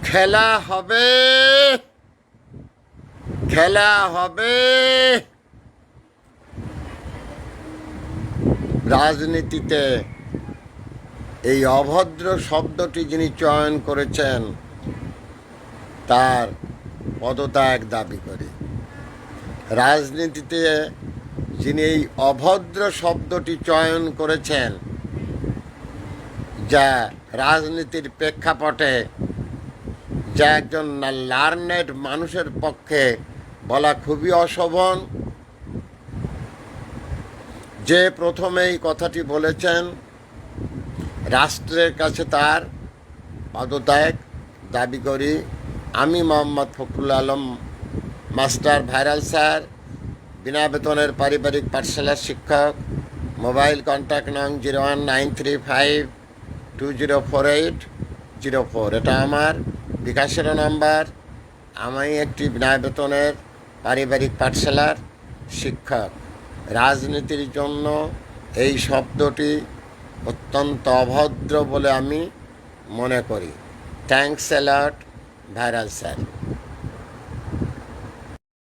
খেলা হবে, খেলা হবে। রাজনীতিতে এই অভদ্র শব্দটি যিনি চয়ন করেছেন তার পদত্যাগ দাবি করি। রাজনীতিতে যিনি এই অভদ্র শব্দটি চয়ন করেছেন, যা রাজনীতির প্রেক্ষাপটে যা একজন লার্নেড মানুষের পক্ষে বলা খুবই অশোভন, যে প্রথমেই কথাটি বলেছেন, রাষ্ট্রের কাছে তার পদত্যাগ দাবি করি। আমি Mohammad Fakhrul Alam master viral sir, বিনা বেতনের পারিবারিক পাঠশালার শিক্ষক। মোবাইল কন্ট্যাক্ট নং 01935204804। এটা আমার বিকাশের নাম্বার। আমি একটি বিনা বেতনের পারিবারিক পাঠশালার শিক্ষক। রাজনীতির জন্য এই শব্দটি অত্যন্ত অভদ্র বলে আমি মনে করি। Thanks a lot, viral sir.